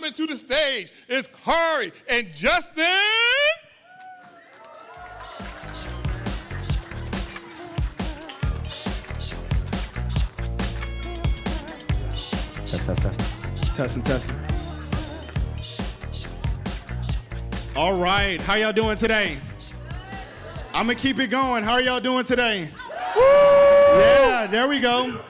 coming to the stage is Corey and Justin. Testing. All right, how y'all doing today? I'm gonna keep it going. How are y'all doing today? Woo! Yeah, there we go.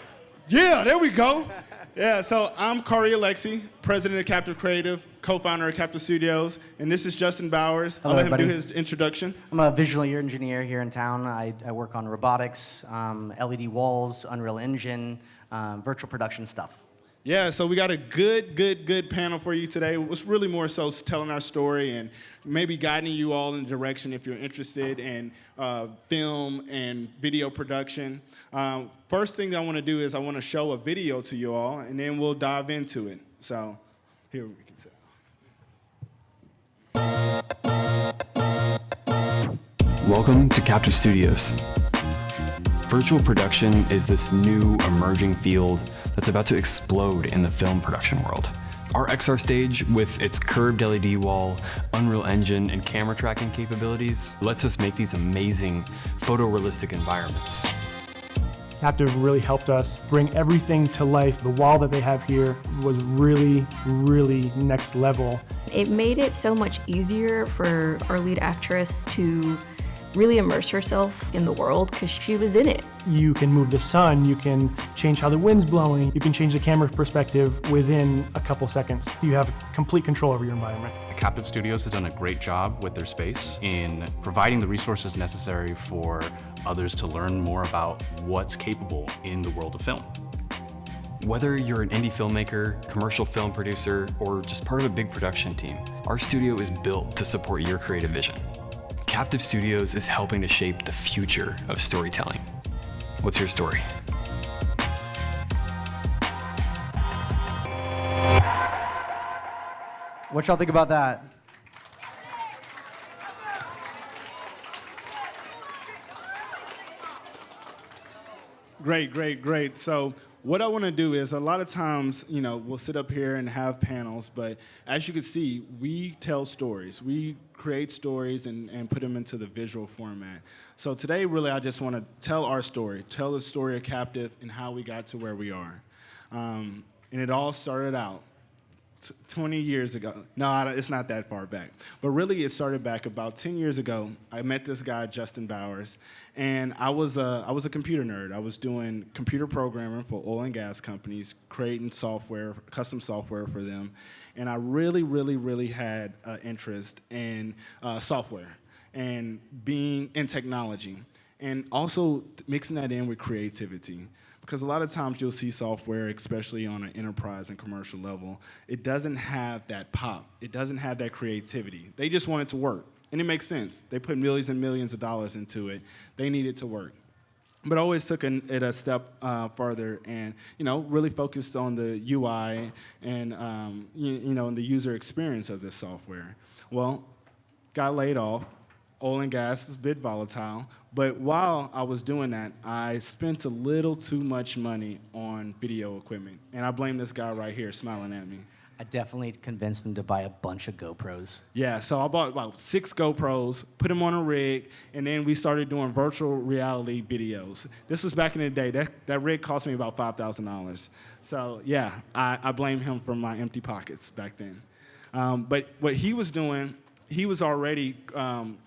Yeah, so I'm Corey Alexi, president of Captiv Creative, co-founder of Captiv Studios, and this is Justin Bowers. Hello, I'll let him everybody. do his introduction. I'm a visual engineer here in town. I work on robotics, LED walls, Unreal Engine, virtual production stuff. Yeah, so we got a good panel for you today. It was really more so telling our story and maybe guiding you all in the direction if you're interested in film and video production. First thing that I want to do is I want to show a video to you all, and then we'll dive into it. So here we can say. Welcome to Captiv Studios. Virtual production is this new emerging field that's about to explode in the film production world. Our XR stage, with its curved LED wall, Unreal Engine, and camera tracking capabilities, lets us make these amazing photorealistic environments. Captiv really helped us bring everything to life. The wall that they have here was really next level. It made it so much easier for our lead actress to really immerse herself in the world because she was in it. You can move the sun, you can change how the wind's blowing, you can change the camera perspective within a couple seconds. You have complete control over your environment. Captiv Studios has done a great job with their space in providing the resources necessary for others to learn more about what's capable in the world of film. Whether you're an indie filmmaker, commercial film producer, or just part of a big production team, our studio is built to support your creative vision. Captiv Studios is helping to shape the future of storytelling. What's your story? What y'all think about that? Great. So what I want to do is a lot of times, we'll sit up here and have panels, but as you can see, we tell stories. We create stories and put them into the visual format. So today, really, I just want to tell our story, tell the story of Captiv and how we got to where we are. And it all started out 20 years ago. No, it's not that far back. But really, it started back about 10 years ago. I met this guy, Justin Bowers, and I was a computer nerd. I was doing computer programming for oil and gas companies, creating software, custom software for them. And I really had an interest in software and being in technology, and also mixing that in with creativity. Because a lot of times you'll see software, especially on an enterprise and commercial level, it doesn't have that pop. It doesn't have that creativity. They just want it to work. And it makes sense. They put millions and millions of dollars into it. They need it to work. But I always took it a step further and, really focused on the UI and, and the user experience of this software. Well, got laid off. Oil and gas is a bit volatile, but while I was doing that, I spent a little too much money on video equipment, and I blame this guy right here smiling at me. I definitely convinced them to buy a bunch of GoPros. Yeah, so I bought about 6 GoPros, put them on a rig, and then we started doing virtual reality videos. This was back in the day. That rig cost me about $5,000. So yeah, I blame him for my empty pockets back then. But what he was doing, he was already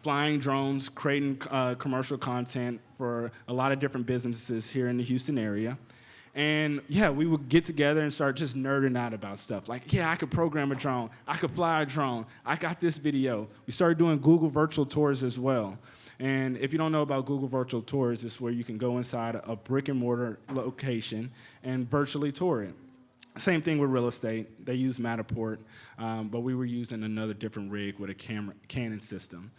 flying drones, creating commercial content for a lot of different businesses here in the Houston area. And yeah, we would get together and start just nerding out about stuff. Like, yeah, I could program a drone. I could fly a drone. I got this video. We started doing Google virtual tours as well. And if you don't know about Google virtual tours, it's where you can go inside a brick and mortar location and virtually tour it. Same thing with real estate. They use Matterport, but we were using another different rig with a Canon system.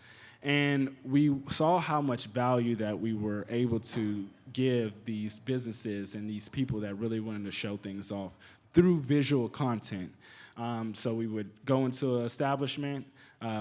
And we saw how much value that we were able to give these businesses and these people that really wanted to show things off through visual content. So we would go into an establishment,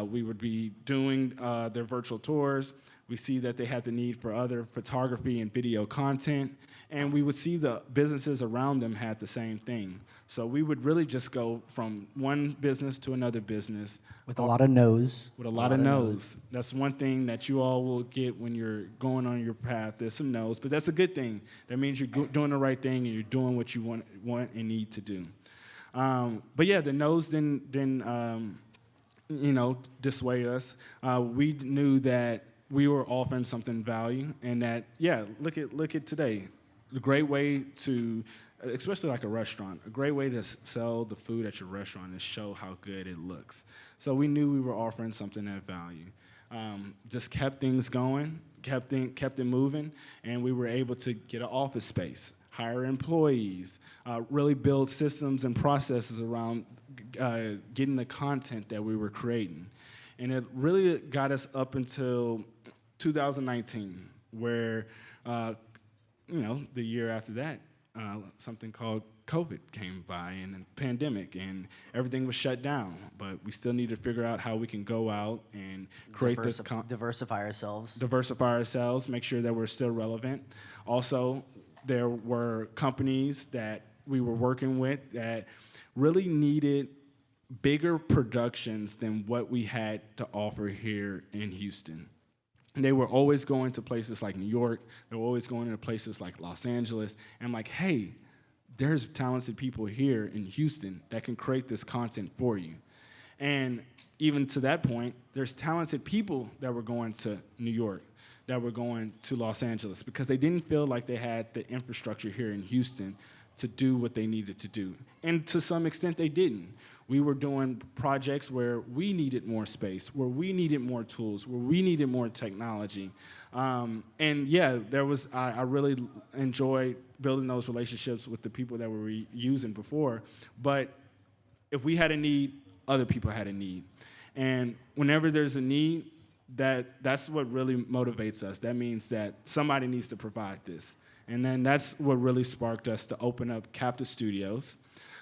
we would be doing their virtual tours, We see that they had the need for other photography and video content, and we would see the businesses around them had the same thing. So we would really just go from one business to another business. With a lot of no's. With a lot of no's. That's one thing that you all will get when you're going on your path. There's some no's, but that's a good thing. That means you're doing the right thing and you're doing what you want and need to do. But yeah, the no's didn't dissuade us. We knew that we were offering something of value, and that, yeah, look at today. A great way to, especially like a restaurant, a great way to sell the food at your restaurant is show how good it looks. So we knew we were offering something of value. Just kept things going, kept it moving, and we were able to get an office space, hire employees, really build systems and processes around getting the content that we were creating. And it really got us up until 2019, where, the year after that, something called COVID came by, and a pandemic, and everything was shut down. But we still need to figure out how we can go out and create diversify ourselves. Diversify ourselves, make sure that we're still relevant. Also, there were companies that we were working with that really needed bigger productions than what we had to offer here in Houston. And they were always going to places like New York. They were always going to places like Los Angeles. And I'm like, hey, there's talented people here in Houston that can create this content for you. And even to that point, there's talented people that were going to New York, that were going to Los Angeles, because they didn't feel like they had the infrastructure here in Houston to do what they needed to do. And to some extent, they didn't. We were doing projects where we needed more space, where we needed more tools, where we needed more technology. And yeah, I really enjoyed building those relationships with the people that we were using before. But if we had a need, other people had a need. And whenever there's a need, that's what really motivates us. That means that somebody needs to provide this. And then that's what really sparked us to open up Captiv Studios.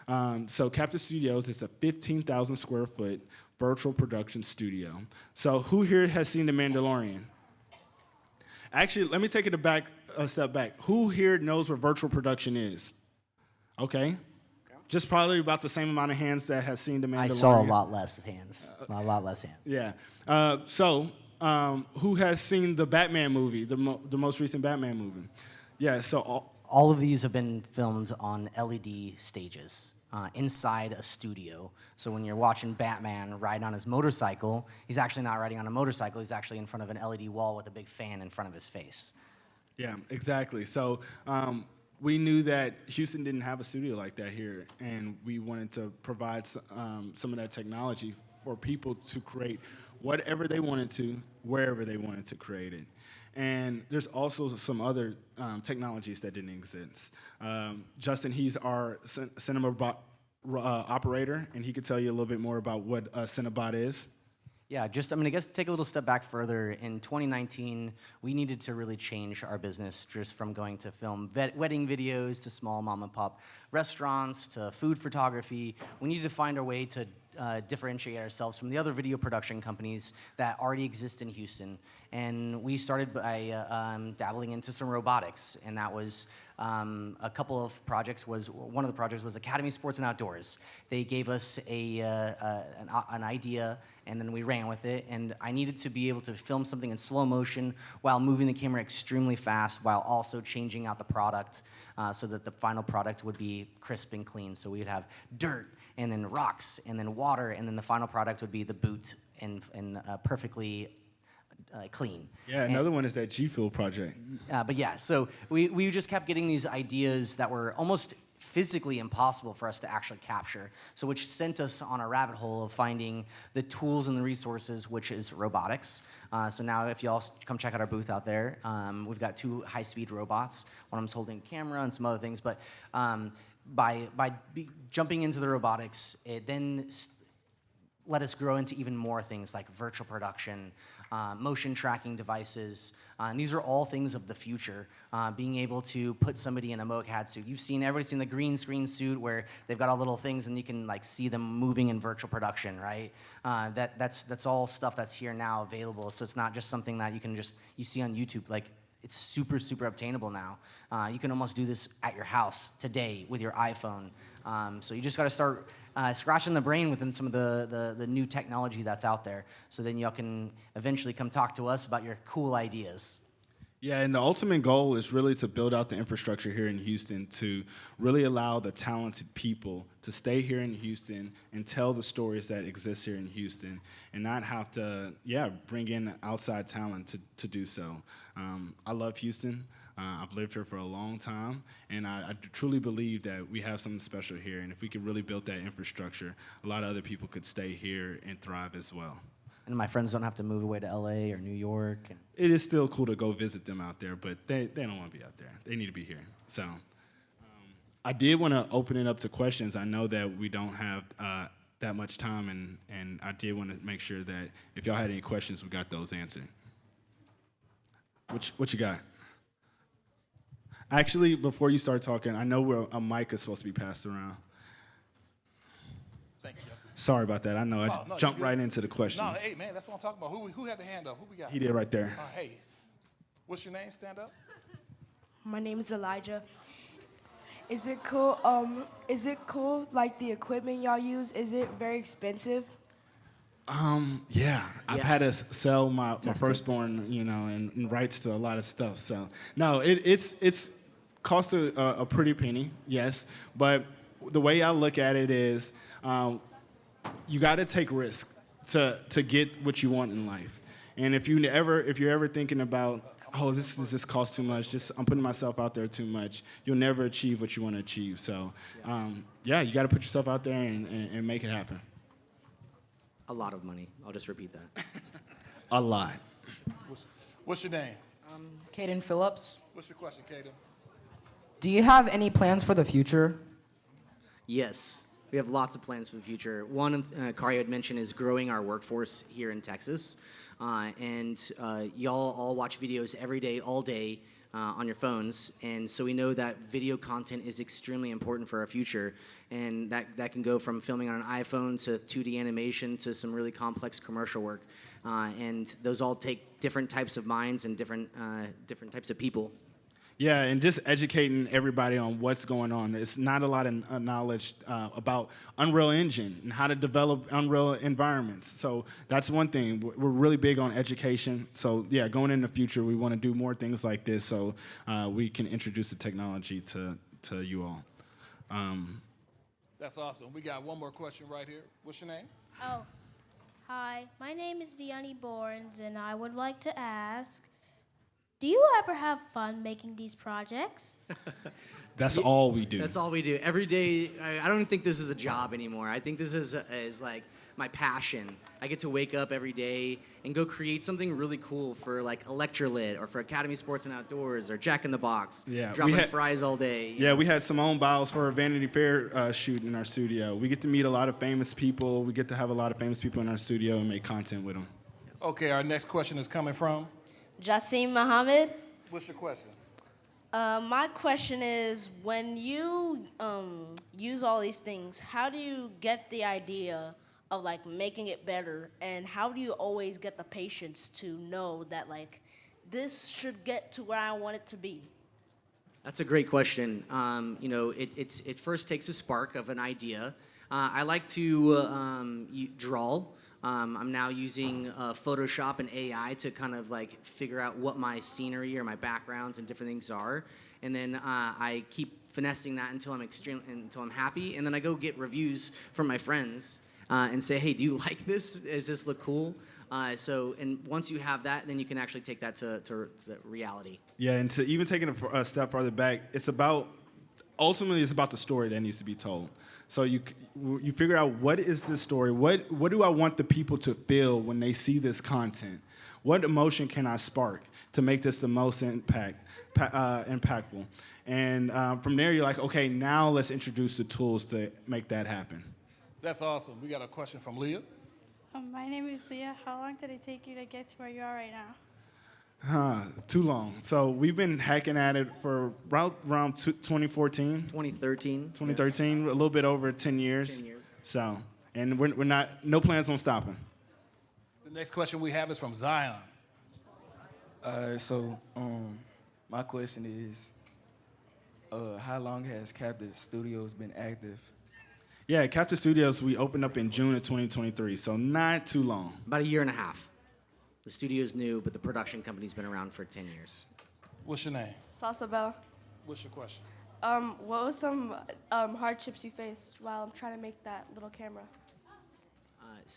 So Captiv Studios is a 15,000 square foot virtual production studio. So who here has seen The Mandalorian? Actually, let me take it a step back. Who here knows what virtual production is? Okay. Just probably about the same amount of hands that has seen The Mandalorian. I saw a lot less hands. A lot less hands. Yeah. Who has seen the Batman movie, the most recent Batman movie? Yeah, so all of these have been filmed on LED stages inside a studio. So when you're watching Batman ride on his motorcycle, he's actually not riding on a motorcycle. He's actually in front of an LED wall with a big fan in front of his face. Yeah, exactly. So we knew that Houston didn't have a studio like that here, and we wanted to provide some of that technology for people to create whatever they wanted to, wherever they wanted to create it. And there's also some other technologies that didn't exist. Justin, he's our cinema operator, and he could tell you a little bit more about what a Cinebot is. Yeah, I guess take a little step back further. In 2019, we needed to really change our business just from going to film wedding videos to small mom and pop restaurants to food photography. We needed to find our way to differentiate ourselves from the other video production companies that already exist in Houston. And we started by dabbling into some robotics, and that was a couple of projects. One of the projects was Academy Sports and Outdoors. They gave us an idea, and then we ran with it. And I needed to be able to film something in slow motion while moving the camera extremely fast, while also changing out the product so that the final product would be crisp and clean. So we'd have dirt, and then rocks, and then water, and then the final product would be the boot and perfectly clean. Yeah, another one is that G Fuel project. But yeah, so we just kept getting these ideas that were almost physically impossible for us to actually capture, so which sent us on a rabbit hole of finding the tools and the resources, which is robotics. So now if y'all come check out our booth out there, we've got 2 high-speed robots. One of them's holding a camera and some other things, but by jumping into the robotics, it then let us grow into even more things like virtual production, motion tracking devices. And these are all things of the future. Being able to put somebody in a mocap suit. Everybody's seen the green screen suit where they've got all little things and you can like see them moving in virtual production, right? That's all stuff that's here now available. So it's not just something that you see on YouTube. Like, it's super, super obtainable now. You can almost do this at your house today with your iPhone. So you just got to start scratching the brain within some of the new technology that's out there. So then y'all can eventually come talk to us about your cool ideas. Yeah, and the ultimate goal is really to build out the infrastructure here in Houston to really allow the talented people to stay here in Houston and tell the stories that exist here in Houston and not have to, bring in outside talent to do so. I love Houston. I've lived here for a long time, and I truly believe that we have something special here, and if we could really build that infrastructure, a lot of other people could stay here and thrive as well. And my friends don't have to move away to LA or New York. It is still cool to go visit them out there, but they don't want to be out there. They need to be here. So I did want to open it up to questions. I know that we don't have that much time, and I did want to make sure that if y'all had any questions, we got those answered. What you got? Actually, before you start talking, I know a mic is supposed to be passed around. Thank you, Justin. Sorry about that. I know I jumped right into the questions. No, hey, man, that's what I'm talking about. Who had the hand up? Who we got? He did right there. Hey, what's your name? Stand up. My name is Elijah. Is it cool? Like the equipment y'all use? Is it very expensive? Yeah. I've had to sell my firstborn, and rights to a lot of stuff. So no, it's cost a pretty penny, yes. But the way I look at it is, you got to take risk to get what you want in life. And if you're ever thinking about, oh, this just costs too much, I'm putting myself out there too much, you'll never achieve what you want to achieve. So, you got to put yourself out there and make it happen. A lot of money. I'll just repeat that. A lot. What's your name? Caden Phillips. What's your question, Caden? Do you have any plans for the future? Yes, we have lots of plans for the future. One, Kari had mentioned, is growing our workforce here in Texas. Y'all all watch videos every day, all day, on your phones. And so we know that video content is extremely important for our future. And that can go from filming on an iPhone to 2D animation to some really complex commercial work. And those all take different types of minds and different types of people. Yeah, and just educating everybody on what's going on. There's not a lot of knowledge about Unreal Engine and how to develop Unreal environments. So that's one thing. We're really big on education. So yeah, going in the future, we want to do more things like this so we can introduce the technology to you all. That's awesome. We got one more question right here. What's your name? Oh, hi. My name is Deani Borns, and I would like to ask, do you ever have fun making these projects? That's all we do. That's all we do. Every day, I don't think this is a job anymore. I think this is like my passion. I get to wake up every day and go create something really cool for like Electrolit or for Academy Sports and Outdoors or Jack in the Box. Yeah, dropping fries all day. Yeah, we had Simone Biles for a Vanity Fair shoot in our studio. We get to meet a lot of famous people. We get to have a lot of famous people in our studio and make content with them. Okay, our next question is coming from? Jasim Mohammed. What's your question? My question is, when you use all these things, how do you get the idea of like making it better, and how do you always get the patience to know that like this should get to where I want it to be? That's a great question. It first takes a spark of an idea. I like to draw. I'm now using Photoshop and AI to kind of like figure out what my scenery or my backgrounds and different things are, and then I keep finessing that until I'm happy, and then I go get reviews from my friends and say, hey, do you like this? Does this look cool? And once you have that, then you can actually take that to reality. Yeah, and to even taking a step farther back, ultimately it's about the story that needs to be told. So you figure out, what is this story? What do I want the people to feel when they see this content? What emotion can I spark to make this the most impactful? And from there, you're like, okay, now let's introduce the tools to make that happen. That's awesome. We got a question from Leah. My name is Leah. How long did it take you to get to where you are right now? Too long. So we've been hacking at it for around 2014. 2013. 2013, a little bit over 10 years. 10 years. So, and we're not, no plans on stopping. The next question we have is from Zion. My question is, how long has Captiv Studios been active? Yeah, Captiv Studios, we opened up in June of 2023, so not too long. About a year and a half. The studio's new, but the production company's been around for 10 years. What's your name? Salsa Bell. What's your question? What was some hardships you faced while trying to make that little camera?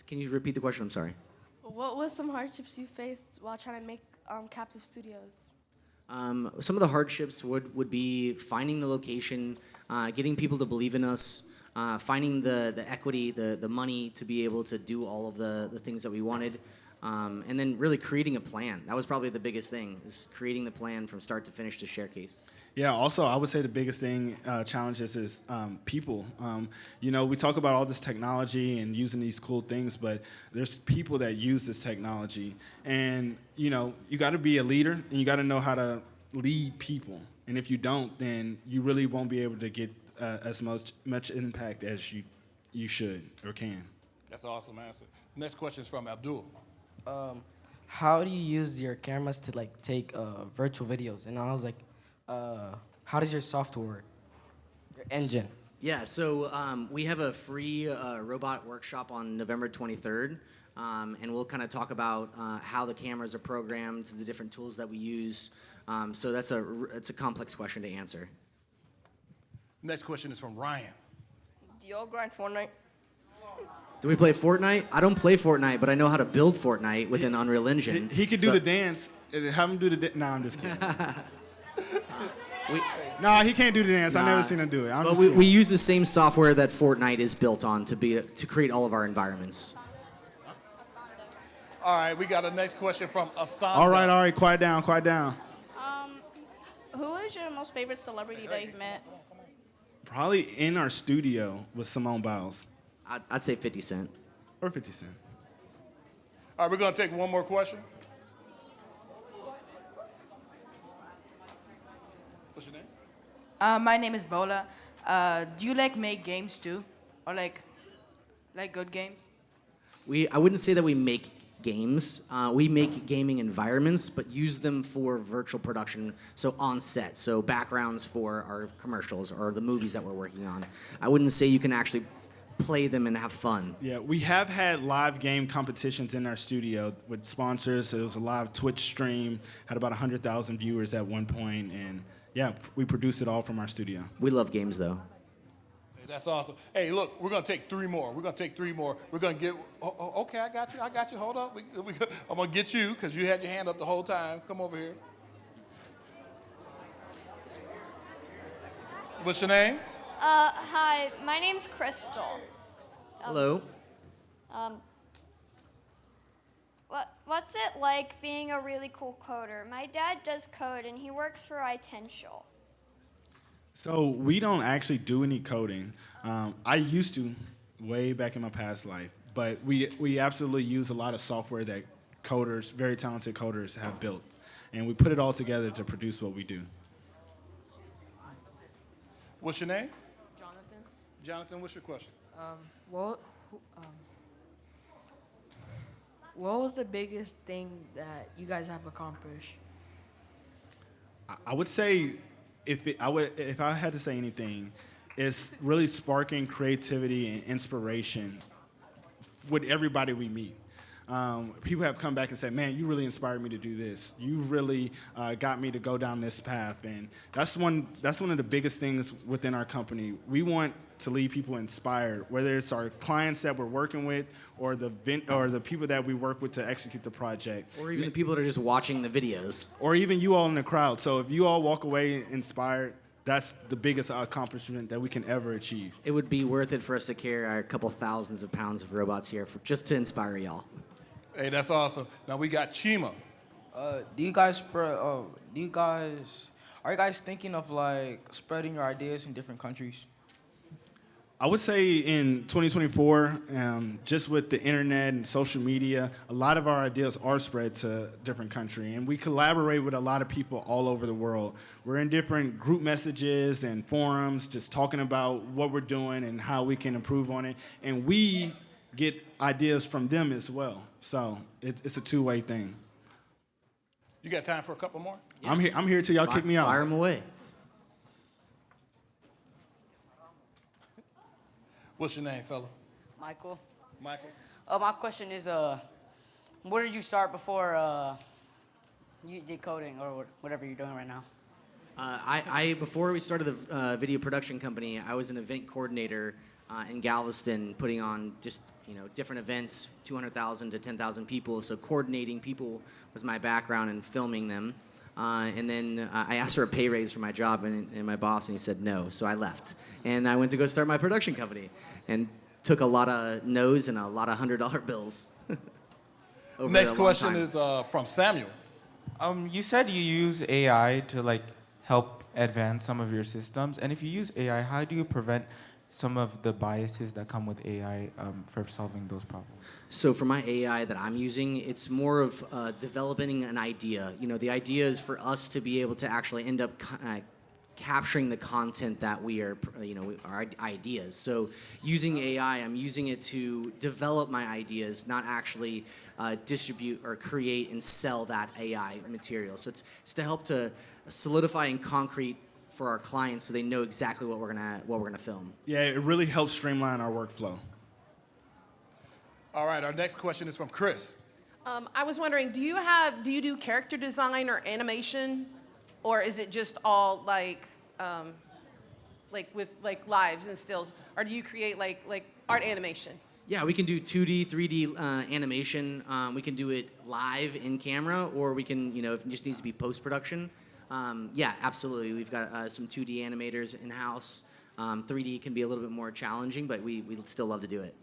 Can you repeat the question? I'm sorry. What was some hardships you faced while trying to make Captiv Studios? Some of the hardships would be finding the location, getting people to believe in us, finding the equity, the money to be able to do all of the things that we wanted, and then really creating a plan. That was probably the biggest thing, is creating the plan from start to finish to showcase. Yeah, also, I would say the biggest thing, challenges is people. We talk about all this technology and using these cool things, but there's people that use this technology. And, you got to be a leader, and you got to know how to lead people. And if you don't, then you really won't be able to get as much impact as you should or can. That's an awesome answer. Next question is from Abdul. How do you use your cameras to take virtual videos? And I was like, how does your software work? Your engine? Yeah, so we have a free robot workshop on November 23rd, and we'll kind of talk about how the cameras are programmed, the different tools that we use. So it's a complex question to answer. Next question is from Ryan. Do y'all grind Fortnite? Do we play Fortnite? I don't play Fortnite, but I know how to build Fortnite within Unreal Engine. He could do the dance. Have him do the dance. No, I'm just kidding. No, he can't do the dance. I've never seen him do it. But we use the same software that Fortnite is built on to create all of our environments. All right, we got a next question from Asanda. All right, quiet down. Who is your most favorite celebrity that you've met? Probably in our studio with Simone Biles. I'd say 50 Cent. Or 50 Cent. All right, we're going to take one more question. What's your name? My name is Bola. Do you make games too? Or like good games? I wouldn't say that we make games. We make gaming environments, but use them for virtual production, so on set, so backgrounds for our commercials or the movies that we're working on. I wouldn't say you can actually play them and have fun. Yeah, we have had live game competitions in our studio with sponsors. It was a live Twitch stream, had about 100,000 viewers at one point, and yeah, we produce it all from our studio. We love games, though. Hey, that's awesome. Hey, look, we're going to take three more. We're going to get, okay, I got you. Hold up. I'm going to get you because you had your hand up the whole time. Come over here. What's your name? Hi, my name's Crystal. Hello. What's it like being a really cool coder? My dad does code and he works for iTential. So we don't actually do any coding. I used to way back in my past life, but we absolutely use a lot of software that coders, very talented coders, have built. And we put it all together to produce what we do. What's your name? Jonathan. Jonathan, what's your question? What was the biggest thing that you guys have accomplished? I would say, if I had to say anything, it's really sparking creativity and inspiration with everybody we meet. People have come back and said, man, you really inspired me to do this. You really got me to go down this path. And that's one of the biggest things within our company. We want to leave people inspired, whether it's our clients that we're working with or the people that we work with to execute the project. Or even the people that are just watching the videos. Or even you all in the crowd. So if you all walk away inspired, that's the biggest accomplishment that we can ever achieve. It would be worth it for us to carry our couple thousands of pounds of robots here just to inspire y'all. Hey, that's awesome. Now we got Chima. Are you guys thinking of spreading your ideas in different countries? I would say in 2024, just with the internet and social media, a lot of our ideas are spread to different countries, and we collaborate with a lot of people all over the world. We're in different group messages and forums, just talking about what we're doing and how we can improve on it, and we get ideas from them as well. So it's a two-way thing. You got time for a couple more? Yeah. I'm here till y'all kick me out. Fire them away. What's your name, fella? Michael. Michael. My question is, where did you start before you did coding or whatever you're doing right now? Before we started the video production company, I was an event coordinator in Galveston, putting on just different events, 200,000 to 10,000 people. So coordinating people was my background and filming them. And then I asked for a pay raise for my job, and my boss, and he said no. So I left, and I went to go start my production company, and took a lot of no's and a lot of $100 bills. Next question is from Samuel. You said you use AI to help advance some of your systems, and if you use AI, how do you prevent some of the biases that come with AI for solving those problems? So for my AI that I'm using, it's more of developing an idea. The idea is for us to be able to actually end up capturing the content that we are, our ideas. So using AI, I'm using it to develop my ideas, not actually distribute or create and sell that AI material. So it's to help to solidify and concrete for our clients so they know exactly what we're gonna film. Yeah, it really helps streamline our workflow. All right, our next question is from Chris. I was wondering, do you do character design or animation, or is it just all with lives and stills, or do you create like art animation? Yeah, we can do 2D, 3D animation. We can do it live in camera, or we can, if it just needs to be post-production. Yeah, absolutely. We've got some 2D animators in-house. 3D can be a little bit more challenging, but we still love to do it.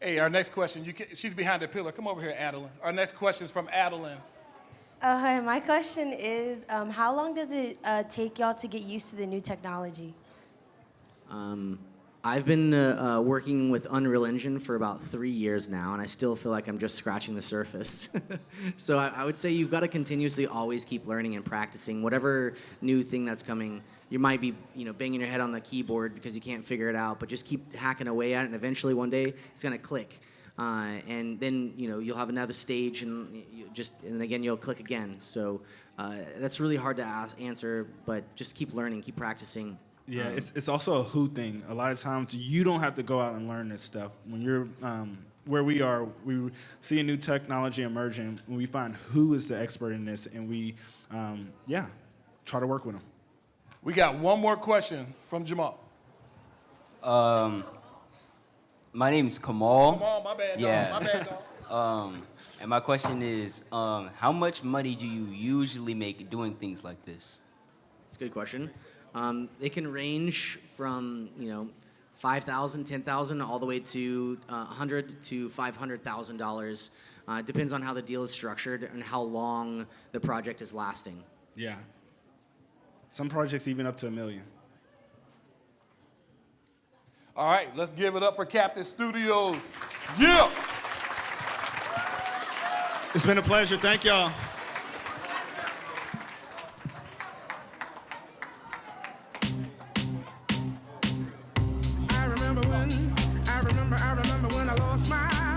Hey, our next question, she's behind the pillar. Come over here, Adeline. Our next question is from Adeline. Hi, my question is, how long does it take y'all to get used to the new technology? I've been working with Unreal Engine for about 3 years now, and I still feel like I'm just scratching the surface. So I would say you've got to continuously always keep learning and practicing. Whatever new thing that's coming, you might be banging your head on the keyboard because you can't figure it out, but just keep hacking away at it, and eventually one day it's going to click. And then you'll have another stage, and then again you'll click again. So that's really hard to answer, but just keep learning, keep practicing. Yeah, it's also a who thing. A lot of times you don't have to go out and learn this stuff. When you're where we are, we see a new technology emerging, and we find who is the expert in this, and we try to work with them. We got one more question from Jamal. My name is Kamal. Kamal, my bad, dog. Yeah. My bad, dog. And my question is, how much money do you usually make doing things like this? That's a good question. They can range from $5,000, $10,000, all the way to $100,000 to $500,000. Depends on how the deal is structured and how long the project is lasting. Yeah. Some projects even up to $1 million. All right, let's give it up for Captiv Studios. Yeah! It's been a pleasure. Thank y'all.